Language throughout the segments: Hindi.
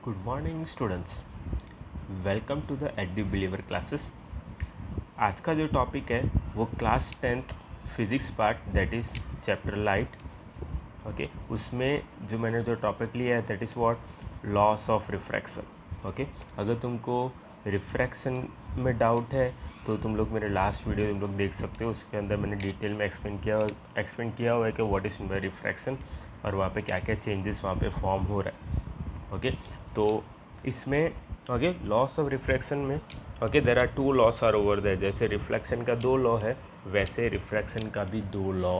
Good morning students, welcome to the Edu Believer classes. आज का जो टॉपिक है वो class 10th physics part that is chapter light. Okay, उसमें जो मैंने जो टॉपिक लिया है that is what laws of refraction. Okay, अगर तुमको रिफ्रैक्शन में डाउट है तो तुम लोग मेरे लास्ट वीडियो तुम लोग देख सकते हो, उसके अंदर मैंने डिटेल में एक्सप्लेन किया हुआ है कि व्हाट इज़ बाय रिफ्रैक्शन और वहाँ पे क्या क्या चेंजेस वहाँ पे फॉर्म हो रहा है। ओके, तो इसमें ओके लॉस ऑफ रिफ्रैक्शन में okay there are two laws are over there. जैसे रिफ्लेक्शन का दो लॉ है वैसे रिफ्रैक्शन का भी दो लॉ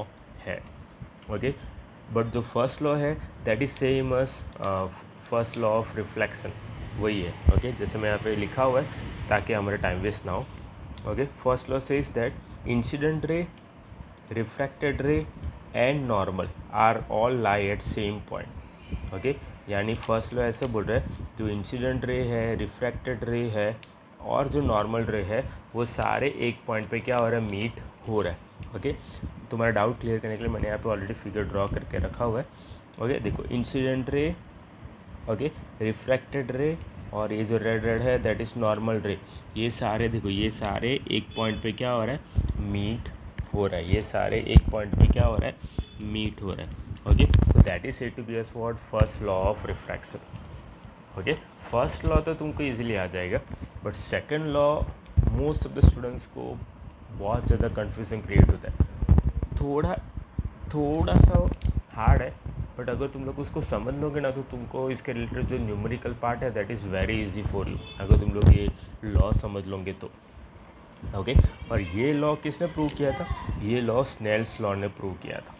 है। ओके, बट जो फर्स्ट लॉ है that is same as first law of reflection, वही है। ओके, जैसे मैं यहाँ पे लिखा हुआ है ताकि हमारा टाइम वेस्ट ना हो। Okay, first law says that incident ray, refracted ray and normal are all lie at same point. Okay, यानी फर्स्ट लॉ ऐसे बोल रहे हैं जो इंसिडेंट रे है, रिफ्रैक्टेड रे है और जो नॉर्मल रे है वो सारे एक पॉइंट पे क्या हो रहा है, मीट हो रहा है। ओके, तुम्हारा डाउट क्लियर करने के लिए मैंने यहाँ पे ऑलरेडी फिगर ड्रॉ करके रखा हुआ है। ओके, देखो इंसिडेंट रे, ओके रिफ्रैक्टेड रे और ये जो रेड रेड है दैट इज़ नॉर्मल रे, ये सारे देखो ये सारे एक पॉइंट पे क्या हो रहा है, मीट हो रहा है। ये सारे एक पॉइंट पे क्या हो रहा है, मीट हो रहा है। ओके, तो that is said to be as what first law of refraction. Okay, first law तो तुमको इजीली आ जाएगा, but second law most of the students को बहुत ज़्यादा कन्फ्यूजन क्रिएट होता है। थोड़ा सा हार्ड है, बट अगर तुम लोग उसको समझ लोगे ना तो तुमको इसके रिलेटेड जो न्यूमेरिकल पार्ट है that is very easy for you, अगर तुम लोग ये लॉ समझ लोगे तो। ओके, और ये लॉ किसने प्रूव किया था, ये लॉ स्नेल्स लॉ ने प्रूव किया था।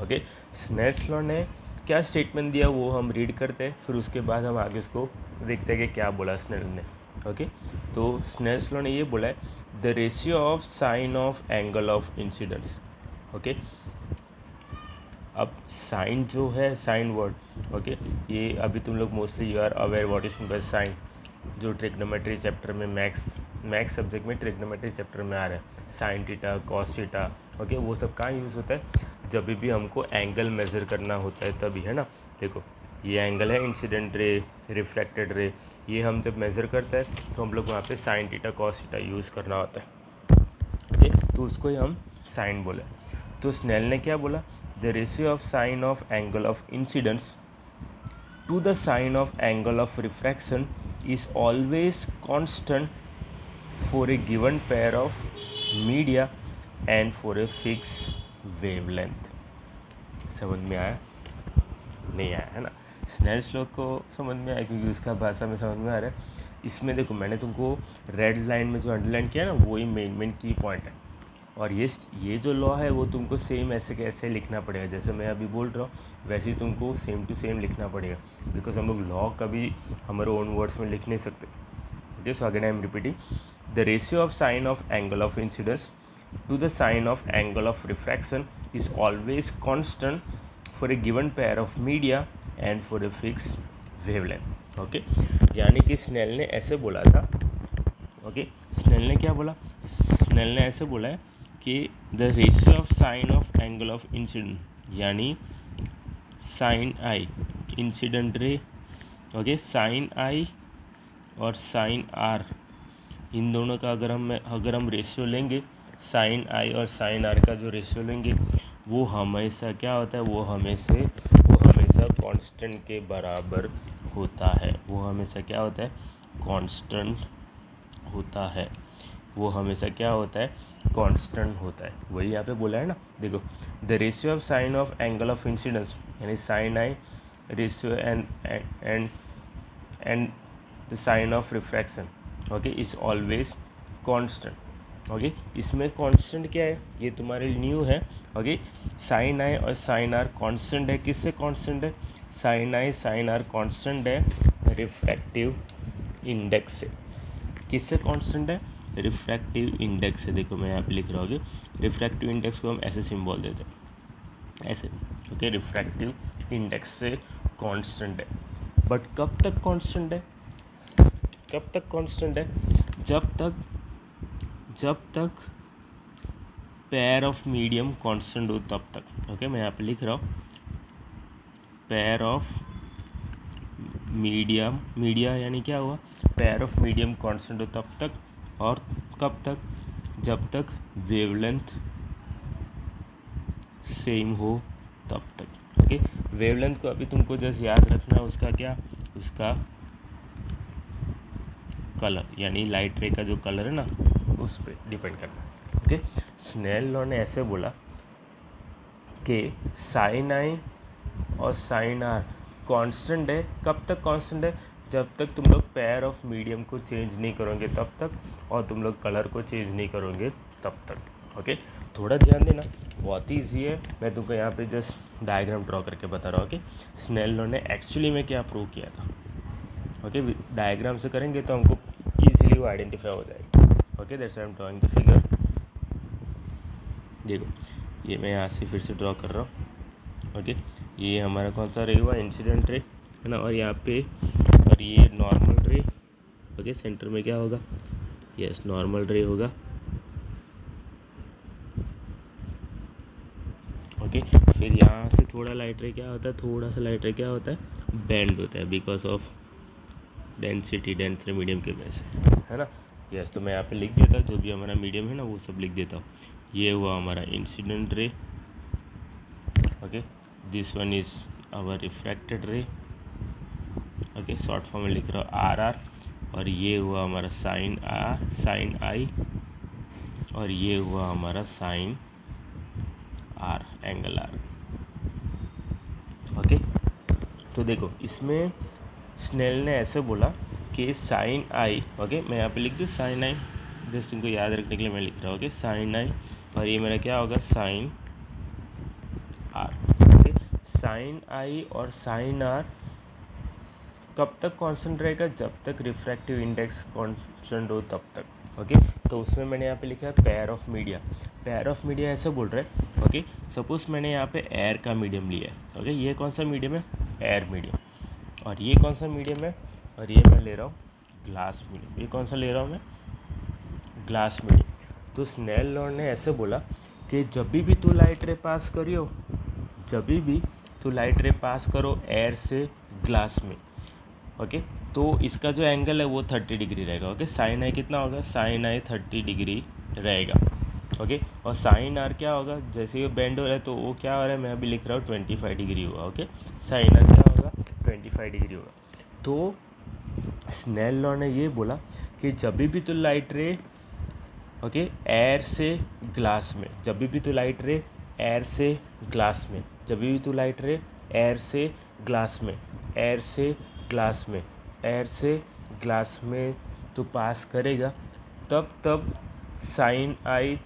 ओके, स्नेल्स लॉ ने क्या स्टेटमेंट दिया वो हम रीड करते हैं, फिर उसके बाद हम आगे उसको देखते हैं कि क्या बोला स्नेल ने। ओके, तो स्नेल्स लॉ ने ये बोला है the ratio of sine of angle of incidence. Okay, अब साइन जो है, साइन वर्ड, ओके ये अभी तुम लोग mostly you are aware what is by sine, जो ट्रिग्नोमेट्री चैप्टर में मैथ्स सब्जेक्ट में ट्रिग्नोमेट्री चैप्टर में आ रहा है, sine theta cos theta. Okay, वो सब कहाँ यूज़ होता है, जब भी हमको एंगल मेज़र करना होता है तभी, है ना। देखो ये एंगल है इंसिडेंट रे, रिफ्लेक्टेड रे, ये हम जब मेज़र करते हैं तो हम लोग वहाँ पे sign theta cos theta use करना होता है। ओके, तो उसको ही हम साइन बोले। तो स्नेल ने क्या बोला, the ratio of sine of angle of incidence to the sine of angle of refraction is always constant for a given pair of media and for a fixed wavelength। समझ में आया, नहीं आया है ना। स्नेल्स लॉ को समझ में आया क्योंकि उसका भाषा में समझ में आ रहा है। इसमें देखो मैंने तुमको रेड लाइन में जो अंडरलाइन किया ना वही मेन की पॉइंट है, और ये जो लॉ है वो तुमको सेम ऐसे कैसे लिखना पड़ेगा, जैसे मैं अभी बोल रहा हूँ वैसे ही तुमको सेम टू सेम लिखना पड़ेगा, बिकॉज हम लोग लॉ कभी हमारे ओन वर्ड्स में लिख नहीं सकते। Okay, so again I am repeating the ratio of sine of angle of incidence to the sine of angle of refraction is always constant for a given pair of media and for a fix wavelength. Okay, यानी कि स्नेल ने ऐसे बोला था। ओके, स्नेल ने क्या बोला, स्नेल ने ऐसे बोला है कि the ratio of sine of angle of incident, यानी साइन आई इंसिडेंट रे, ओके साइन आई और साइन आर, इन दोनों का अगर हम रेशियो लेंगे, साइन आई और साइन आर का जो रेशियो लेंगे वो हमेशा क्या होता है, वो हमेशा कांस्टेंट के बराबर होता है। वो हमेशा क्या होता है, कांस्टेंट होता है। वो हमेशा क्या होता है, कांस्टेंट होता है। वही यहाँ पे बोला है ना, देखो the ratio of sine of angle of incidence यानी sine i ratio and the sine of refraction, okay is always constant. Okay, इसमें कांस्टेंट क्या है, ये तुम्हारे लिए न्यू है। ओके, साइन आई और साइन आर कांस्टेंट है, किससे कांस्टेंट है, sine i sine r constant है रिफ्रैक्टिव इंडेक्स से। किससे कांस्टेंट है, रिफ्रैक्टिव इंडेक्स से। देखो मैं यहाँ पे लिख रहा हूँ, रिफ्रैक्टिव इंडेक्स को हम ऐसे सिंबल देते हैं, ऐसे। ओके, रिफ्रैक्टिव इंडेक्स से कांस्टेंट है, बट कब तक कांस्टेंट है, कब तक कांस्टेंट है, जब तक पेयर ऑफ मीडियम कांस्टेंट हो तब तक। ओके, मैं यहाँ पे लिख रहा हूँ पेयर ऑफ मीडिया यानी क्या हुआ, पेयर ऑफ मीडियम कांस्टेंट हो तब तक, और कब तक, जब तक वेवलेंथ सेम हो तब तक। ओके, वेवलेंथ को अभी तुमको जस्ट याद रखना, उसका क्या, उसका कलर, यानी लाइट रे का जो कलर है ना उस पर डिपेंड करना है। ओके, स्नेल लॉ ने ऐसे बोला कि साइन आई और साइन आर कांस्टेंट है। कब तक कांस्टेंट है, जब तक तुम लोग पेयर ऑफ मीडियम को चेंज नहीं करोगे तब तक, और तुम लोग कलर को चेंज नहीं करोगे तब तक। ओके, थोड़ा ध्यान देना, बहुत ही ईजी है, मैं तुमको यहाँ पे जस्ट डायग्राम ड्रॉ करके बता रहा हूँ कि स्नेल लॉ ने एक्चुअली में क्या प्रूव किया था। ओके, डायग्राम से करेंगे तो हमको ईजिली वो आइडेंटिफाई हो जाएगा। Okay, that's I am drawing the figure. देखो, ये मैं यहाँ से फिर से ड्रॉ कर रहा हूँ। ओके, ये हमारा कौन सा रे हुआ, इंसिडेंट रे है ना, और यहाँ पे, और ये नॉर्मल रे। ओके, सेंटर में क्या होगा, यस नॉर्मल रे होगा। ओके, फिर यहाँ से थोड़ा लाइट रे क्या होता है, थोड़ा सा लाइट रे क्या होता है, बेंड होता है बिकॉज ऑफ डेंसिटी, डेंस रे मीडियम की वजह से, है ना। यस, तो मैं यहाँ पे लिख देता हूँ जो भी हमारा मीडियम है ना वो सब लिख देता हूँ। ये हुआ हमारा incident ray. Okay, this one is our refracted ray. Okay, short form में लिख रहा हूँ आर आर, और ये हुआ हमारा साइन आर, साइन आई, और ये हुआ हमारा sine r, angle r. Okay, तो देखो इसमें स्नेल ने ऐसे बोला कि साइन आई, ओके मैं यहाँ पे लिख दूँ साइन आई, जस्ट तुमको याद रखने के लिए मैं लिख रहा हूँ। ओके, साइन आई, और ये मेरा क्या होगा, साइन आर। ओके, साइन आई और साइन आर कब तक कांस्टेंट रहेगा, जब तक रिफ्रैक्टिव इंडेक्स कांस्टेंट हो तब तक। ओके, तो उसमें मैंने यहाँ पे लिखा है pair of media. Pair of media ऐसे बोल रहे हैं। ओके, सपोज मैंने यहाँ पे एयर का मीडियम लिया है। ओके, ये कौन सा मीडियम है, एयर मीडियम, और ये कौन सा मीडियम है, और ये मैं ले रहा हूँ ग्लास मीडियम। ये कौन सा ले रहा हूँ मैं, ग्लास मीडियम। तो स्नेल लॉ ने ऐसे बोला कि जब भी तू लाइट रे पास करियो, जब भी तू लाइट रे पास करो एयर से ग्लास में, ओके, तो इसका जो एंगल है वो 30 डिग्री रहेगा। ओके, साइन आई कितना होगा, साइन आई 30 डिग्री रहेगा। ओके, और साइन आर क्या होगा, जैसे ये बेंड हो रहा है तो वो क्या हो रहा है, मैं अभी लिख रहा हूँ 25 डिग्री हुआ। ओके, साइन आर क्या होगा, 25 डिग्री होगा। तो स्नेल लॉ ने ये बोला कि जब भी तो लाइट रे, ओके, एयर से ग्लास में, जब भी तो लाइट रे एयर से ग्लास में, जब भी तो लाइट रे एयर से ग्लास में, एयर से ग्लास में, एयर से ग्लास में तो पास करेगा, तब साइन आई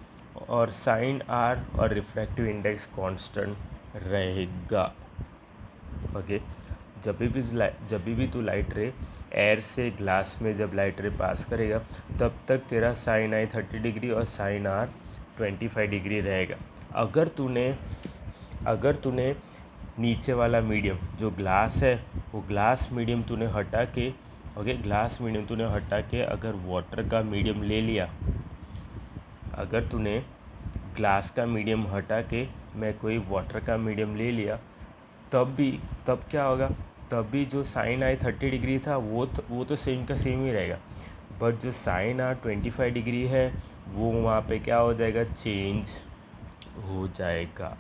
और साइन आर और रिफ्रैक्टिव इंडेक्स कांस्टेंट रहेगा। ओके, जब भी तू लाइट रे एयर से ग्लास में जब लाइट रे पास करेगा तब तक तेरा साइन आई 30 डिग्री और साइन आर 25 डिग्री रहेगा। अगर तूने नीचे वाला मीडियम जो ग्लास है वो ग्लास मीडियम तूने हटा के, ओके, ग्लास मीडियम तूने हटा के अगर वाटर का मीडियम ले लिया, अगर तूने ग्लास का मीडियम हटा के मैं कोई वाटर का मीडियम ले लिया, तब क्या होगा, तब भी जो साइन आई 30 डिग्री था वो तो सेम का सेम ही रहेगा, बट जो साइन आर 25 डिग्री है वो वहाँ पे क्या हो जाएगा, चेंज हो जाएगा।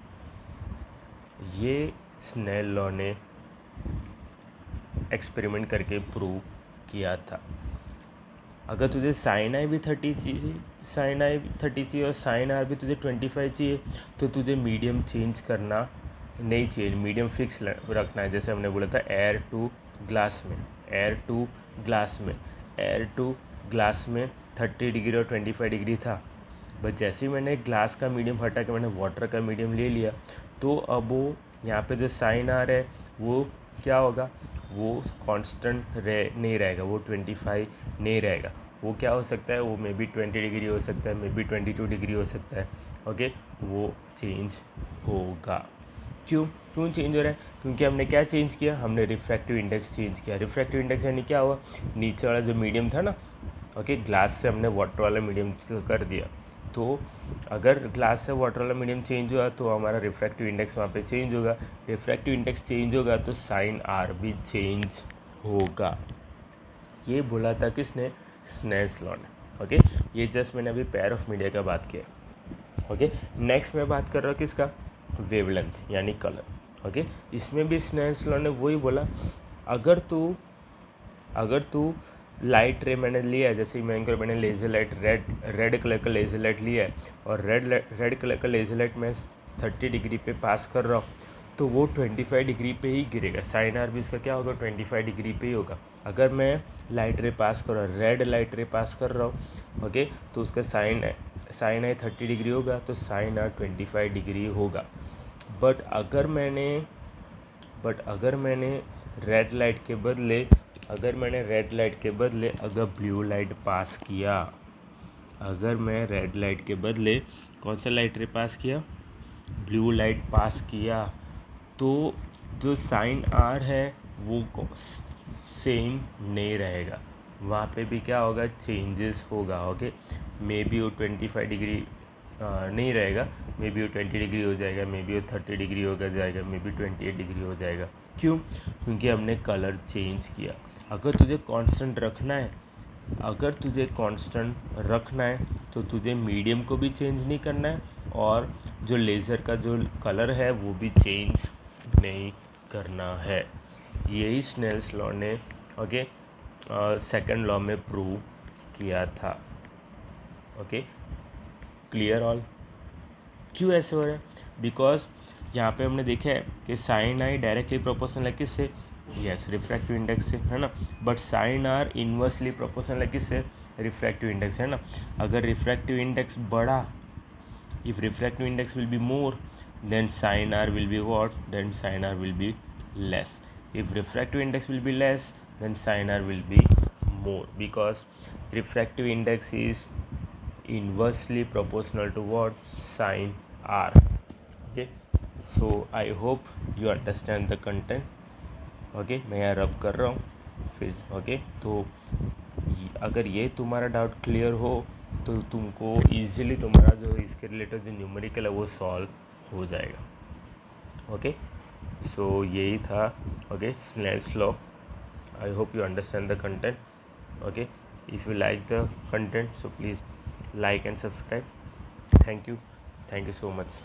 ये स्नेल लॉ ने एक्सपेरिमेंट करके प्रूव किया था। अगर तुझे साइन आई भी 30 चाहिए, साइन आई 30 चाहिए और साइन आर भी तुझे 25 चाहिए, तो तुझे मीडियम चेंज करना नहीं चाहिए, मीडियम फिक्स रखना है। जैसे हमने बोला था एयर टू ग्लास में, एयर टू ग्लास में, एयर टू ग्लास में 30 डिग्री और 25 डिग्री था, बट जैसे ही मैंने ग्लास का मीडियम हटा के मैंने वाटर का मीडियम ले लिया, तो अब वो यहाँ पे जो साइन आ रहा है वो क्या होगा, वो कांस्टेंट नहीं रहेगा, वो 25 नहीं रहेगा, वो क्या हो सकता है, वो मे बी 20 डिग्री हो सकता है, मे बी 22 डिग्री हो सकता है। ओके, वो चेंज होगा। क्यों चेंज हो रहा है, क्योंकि हमने क्या चेंज किया, हमने रिफ्रैक्टिव इंडेक्स चेंज किया। रिफ्रैक्टिव इंडेक्स यानी क्या हुआ, नीचे वाला जो मीडियम था ना, ओके, ग्लास से हमने वाटर वाला मीडियम कर दिया, तो अगर ग्लास से वाटर वाला मीडियम चेंज हुआ तो हमारा रिफ्रैक्टिव इंडेक्स वहाँ पे चेंज होगा। रिफ्रैक्टिव इंडेक्स चेंज होगा तो साइन आर भी चेंज होगा। ये बोला था किसने? स्नेल्स लॉ ने। ओके, ये जस्ट मैंने अभी पेयर ऑफ मीडिया का बात किया। ओके, नेक्स्ट मैं बात कर रहा हूँ किसका? वेवलेंथ यानी कलर। ओके, इसमें भी स्नेल्स लॉ ने वही बोला, अगर तू लाइट रे मैंने लिया है, जैसे मैंने लेज़र लाइट रेड कलर का लेज़र लाइट लिया है और रेड कलर का लेज़र लाइट मैं 30 डिग्री पे पास कर रहा हूँ, तो वो 25 डिग्री पे ही गिरेगा। साइन आर भी इसका क्या होगा? 25 डिग्री पे ही होगा। अगर मैं लाइट रे पास कर रहा हूँ, रेड लाइट रे पास कर रहा हूँ, ओके, तो उसका साइन आई 30 डिग्री होगा, तो साइन आर 25 डिग्री होगा। बट अगर मैंने रेड लाइट के बदले अगर ब्लू लाइट पास किया, अगर मैं रेड लाइट के बदले कौन सा लाइट रे पास किया? ब्लू लाइट पास किया, तो जो साइन आर है वो सेम नहीं रहेगा, वहाँ पे भी क्या होगा? चेंजेस होगा। ओके, मे बी वो 25 डिग्री नहीं रहेगा, मे बी वो 20 डिग्री हो जाएगा, मे बी वो 30 डिग्री हो जाएगा, मे बी 28 डिग्री हो जाएगा। क्यों? क्योंकि हमने कलर चेंज किया। अगर तुझे कांस्टेंट रखना है तो तुझे मीडियम को भी चेंज नहीं करना है, और जो लेज़र का जो कलर है वो भी चेंज नहीं करना है। यही स्नेल्स लॉ ने ओके सेकंड लॉ में प्रूव किया था। Okay, clear all? क्यों ऐसे हो रहा है? बिकॉज यहाँ पे हमने देखा है कि साइन आई डायरेक्टली प्रोपोर्शनल है किससे? यस, रिफ्रैक्टिव इंडेक्स से, है ना। But sine r inversely proportional है किससे? रिफ्रैक्टिव इंडेक्स, है ना। अगर रिफ्रैक्टिव इंडेक्स बढ़ा, if refractive index will be more, then sin r will be what? Then sin r will be less. If refractive index will be less, then sin r will be more, because refractive index is inversely proportional to what? Sin r. Okay, so I hope you understand the content. Okay, मैं यहाँ रब कर रहा हूँ फिर। ओके, तो अगर ये तुम्हारा डाउट क्लियर हो तो तुमको ईजिली तुम्हारा जो इसके रिलेटेड जो न्यूमेरिकल है वो सॉल्व हो जाएगा। ओके, सो यही था। Okay, Snell's law. I hope you understand the content. Okay, if you like the content, so please like and subscribe. Thank you so much.